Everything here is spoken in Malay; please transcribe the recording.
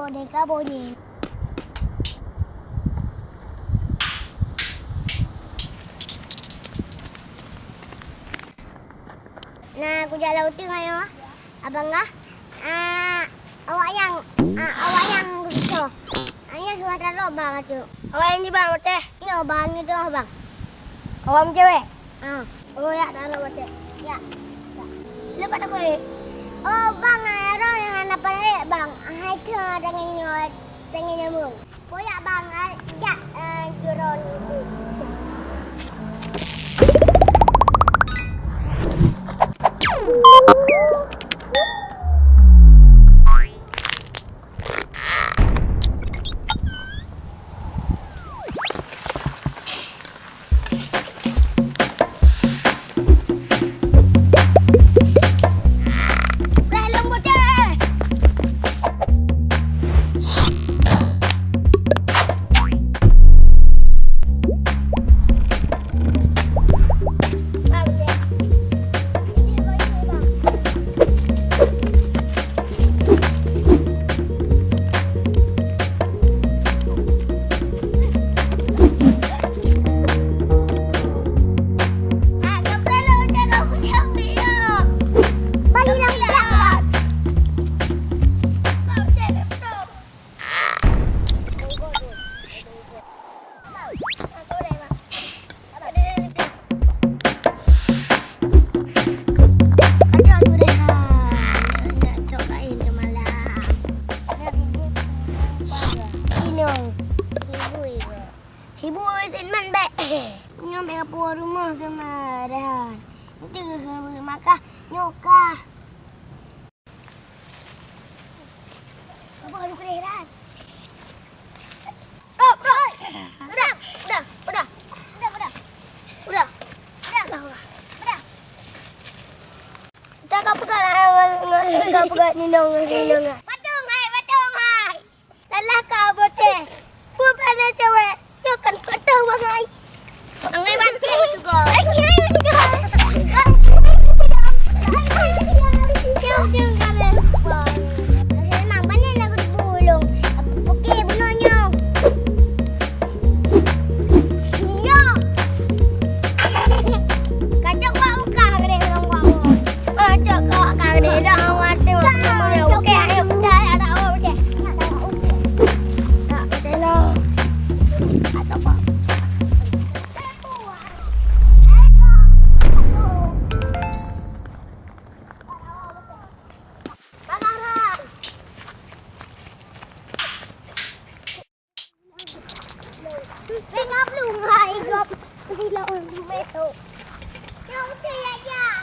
boneka bunyi. Nah, aku jalan uti ngayo. Abang ngah. Awak yang rusuh. Hanya suara lo bang tu. Awak yang ni bang teh. Ni bang itu bang. Awak cewek. Oh ya, dah lo teh. Ya. Lepas aku. Oh bang, ada yang anak pandai bang. Hai tu dengan nyamuk. Oh ya bang, ya juron itu. Ibu sen man baik. Nyom beka puas rumah kemarin. Nanti ke makan nyokah. Apa lu kereran? Udah. Kita kau pegang ninong. Patung hai. Lelah kau bocah. Bukan cewek. Kan patung bangai. Bangai bangke juga. Ngáp luôn rồi, ngọc. Đi lộn mẹ tụ. Đâu chị ạ.